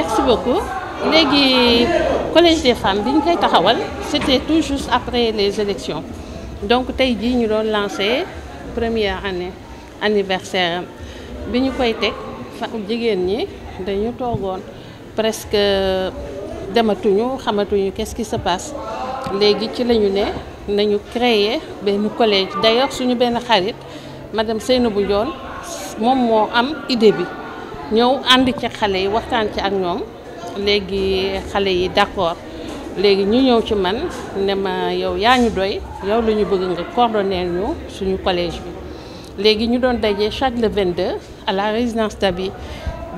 merci beaucoup. Léegi collège des femmes bi ñu koy taxawal c'était tout juste après les élections donc tey jii ñu doon lancé première année anniversaire bi ñu koy teg jigéen ñi dañu toogoon presque dematuñu xamatuñu qu'est-ce qui se passe léegi ci la ñu ne nañu créer benn collège d'ailleurs suñu benn xarit madame Seynabou Ndione moom moo am idée bi ñëw ànd ci xale yi waxtaan ci ak ñoom léegi xale yi d'accord léegi ñu ñëw ci man ne ma yow yaa ñu doy yow la ñu bëgg nga coordonner ñu suñu collège bi léegi ñu doon daje chaque le 22 à la résidence d'Aby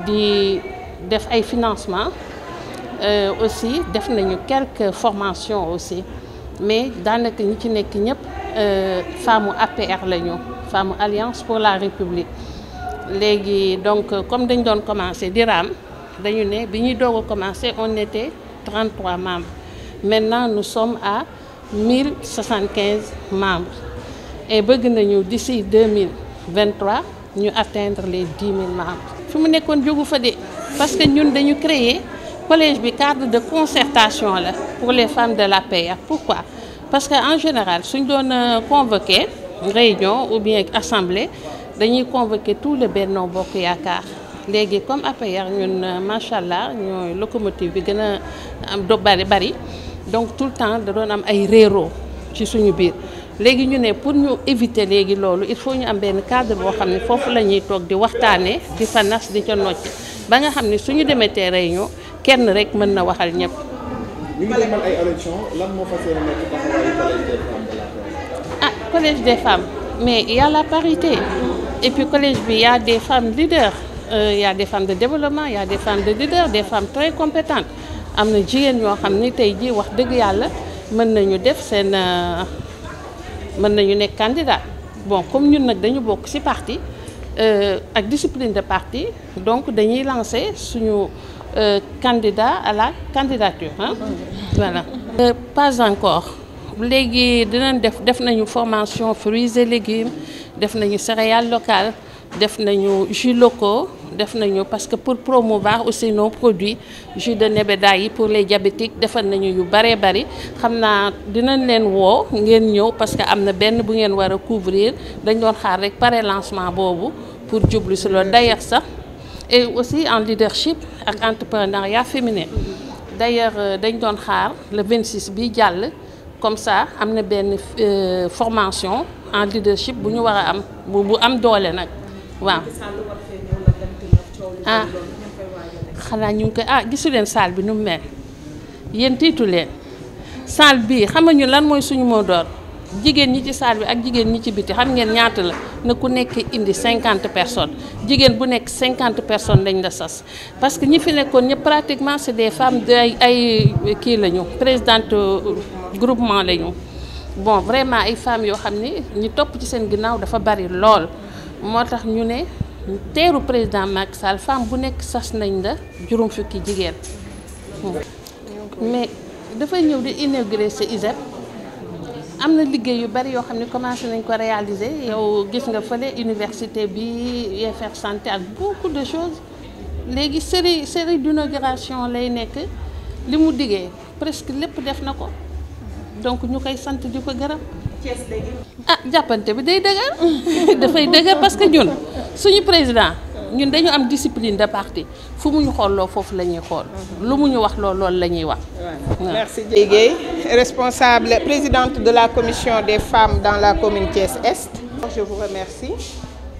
di def ay financement aussi def nañu quelques formations aussi mais daanaka ñi ci nekk ñëpp femmes APR lañu femmes Alliance pour la République léegi donc comme dañ doon commencer di raam dañu ne bi ñuy doog a commencer on était 33 membres maintenant nous sommes à 1075 membres et bëgg nañu d'ici 2023 ñu atteindre les 10 000 membres. fi mu nekkoon jógu fa de parce que ñun dañu créer collège bi cadre de concertation la pour les femmes de l'APR. Pourquoi? Parce que en général suñ doon convoquer réunion ou bien assemblée dañuy convoquer tout le Benno Bokk Yaakaar. léegi comme APR ñun macha allah ñooy locomotive bi gën a am do bari donc tout le temps da doon am ay réeroo ci suñu biir léegi ñu ne pour ñu éviter léegi loolu il faut ñu am benn cadre boo xam ne foofu la ñuy toog di waxtaanee di fa nas di ca nocc ba nga xam ne suñu demetee réunion kenn rek mën na waxal ñëpp. ñu ngi demal ay élection lan moo fas yéene nekk taxawaayu collège des femmes de l'APR. Ah collège des femmes mais il y a la parité et puis collège bi il y a des femmes leaders. Il y a des femmes de développement, il y a des femmes de leaders, des femmes très compétentes. am na jigéen ñoo xam ni tey jii wax dëgg yàlla mën nañu def seen mën nañu nekk candidat bon comme ñun nag dañu bokk ci parti ak discipline de parti donc dañuy lancer suñu candidat à la candidature hein voilà. Pas encore léegi dinañ def nañu formation fruits et légumes def nañu céréales locales def nañu jus locaux def nañu parce que pour promouvoir aussi nos produits jus de nebedaay yi pour les diabétiques defal nañu yu bëree bëri xam naa dinañ leen woo ngeen ñëw parce que am na benn bu ngeen war a couvrir dañ doon xaar rek pare lancement boobu pour jublu si loolu d'ailleurs sax et aussi en leadership ak entrepreneuriat féminin d'ailleurs dañ doon xaar le 26 bi jàll comme ça am na benn formation en leadership bu ñu war a am bu am doole nag waaw. ah xanaa ñu ngi koy gisu leen salle bi nu mu mel yéen tiitu leen salle bii xam nga ñun lan mooy suñu mot d'ordre jigéen ñi ci salle bi ak jigéen ñi ci biti xam ngeen ñaata la na ku nekk indi 50 personnes jigéen bu nekk 50 personnes lañ la sas parce que ñi fi nekkoon ñëpp pratiquement c'est des femmes de ay kii lañu présidente groupement lañu bon vraiment ay femmes yoo xam ni ñi topp ci seen ginnaaw dafa bari lool moo tax ñu ne teeru président Macky Sall femme bu nekk sas nañ la juróom fukki jigéen mais dafay ñëw di inaugurer sa ISEP am na liggéey yu bari yoo xam ne commencé nañ ko réaliser yow gis nga fële université bi UFR santé ak beaucoup de choses léegi série d'inauguration lay nekk li mu diggee presque lépp def na ko donc ñu koy sant di ko gërëm. jàppante bi day dëgër dafay dëgër parce que ñun suñu président ñun dañu am discipline de parti fu mu ñu xooloo foofu la ñuy xool lu mu ñu wax loolu la ñuy wax. Merci Guèye, responsable présidente de la commission des femmes dans la commune Thiès-Est. Je vous remercie.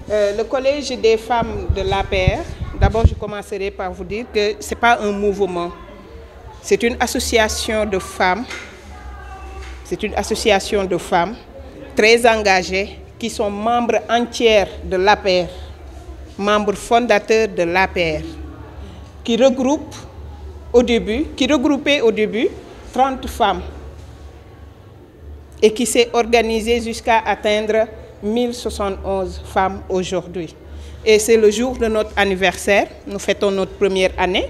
Le collège des femmes de l'APR, d'abord je commencerai par vous dire que c'est pas un mouvement, c'est une association de femmes. C'est une association de femmes très engagées qui sont membres entières de l'APR, membres fondateurs de l'APR, qui regroupait au début 30 femmes et qui s'est organisée jusqu'à atteindre 1071 femmes aujourd'hui. Et c'est le jour de notre anniversaire, nous fêtons notre première année.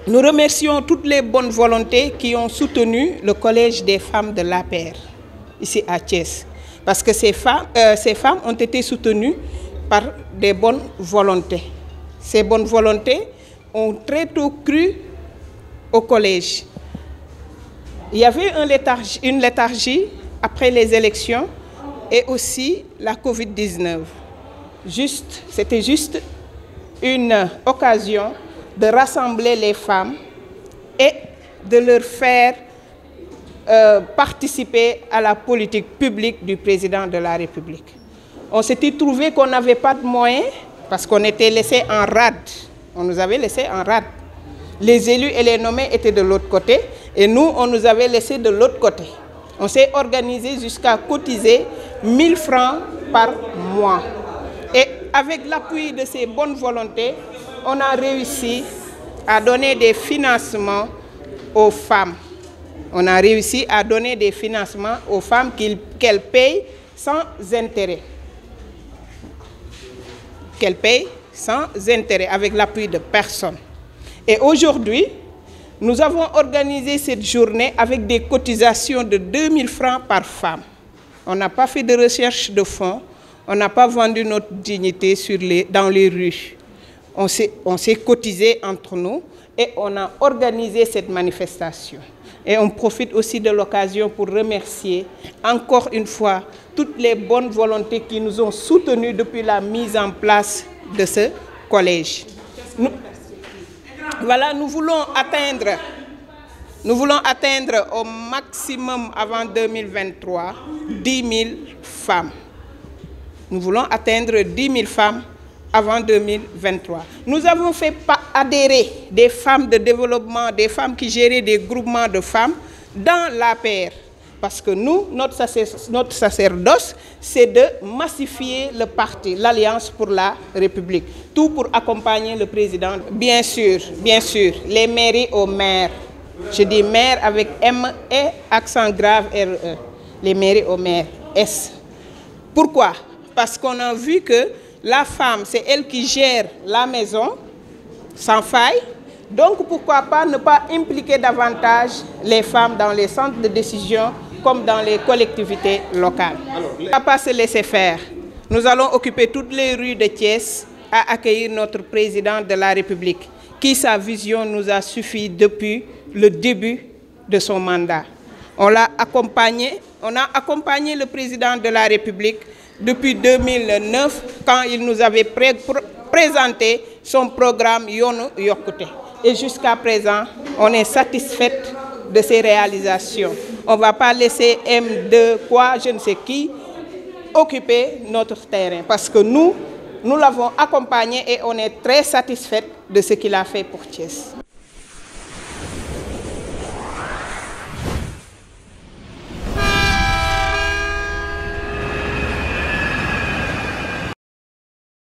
Nous remercions toutes les bonnes volontés qui ont soutenu le collège des femmes de l'APR, ici à Thiès. Parce que ces femmes ont été soutenues par des bonnes volontés. Ces bonnes volontés ont très tôt cru au collège. Il y avait une léthargie après les élections et aussi la Covid-19. C'était juste une occasion de rassembler les femmes et de leur faire participer à la politique publique du président de la République. On s'était trouvé qu'on n'avait pas de moyens parce qu'on était laissés en rade. On nous avait laissés en rade. Les élus et les nommés étaient de l'autre côté et nous, on nous avait laissés de l'autre côté. On s'est organisé jusqu'à cotiser 1000 francs par mois. Et avec l'appui de ces bonnes volontés, on a réussi à donner des financements aux femmes. On a réussi à donner des financements aux femmes qu'elles payent sans intérêt. Qu'elles payent sans intérêt, avec l'appui de personne. Et aujourd'hui, nous avons organisé cette journée avec des cotisations de 2000 francs par femme. On n'a pas fait de recherche de fonds, on n'a pas vendu notre dignité dans les rues. On s'est cotisé entre nous et on a organisé cette manifestation. Et on profite aussi de l'occasion pour remercier encore une fois toutes les bonnes volontés qui nous ont soutenus depuis la mise en place de ce collège. Nous voulons atteindre au maximum avant 2023 10 000 femmes. Nous voulons atteindre 10 000 femmes avant 2023. Nous avons fait adhérer des femmes de développement, des femmes qui géraient des groupements de femmes dans l'APR. Parce que nous, notre sacerdoce, c'est de massifier le parti, l'Alliance pour la République. Tout pour accompagner le président. Bien sûr, les mairies aux maires. Je dis maire avec M et accent grave RE. Les mairies aux maires, S. Pourquoi? Parce qu'on a vu que la femme, c'est elle qui gère la maison, sans faille. Donc, pourquoi pas ne pas impliquer davantage les femmes dans les centres de décision comme dans les collectivités locales. On ne va pas se laisser faire. Nous allons occuper toutes les rues de Thiès à accueillir notre président de la République, qui sa vision nous a suffi depuis le début de son mandat. On a accompagné le président de la République depuis 2009 quand il nous avait présenté son programme Yoonu Yokkute. Et jusqu'à présent, on est satisfait de ses réalisations. On ne va pas laisser M2, je ne sais qui, occuper notre terrain. Parce que nous l'avons accompagné et on est très satisfait de ce qu'il a fait pour Thiès.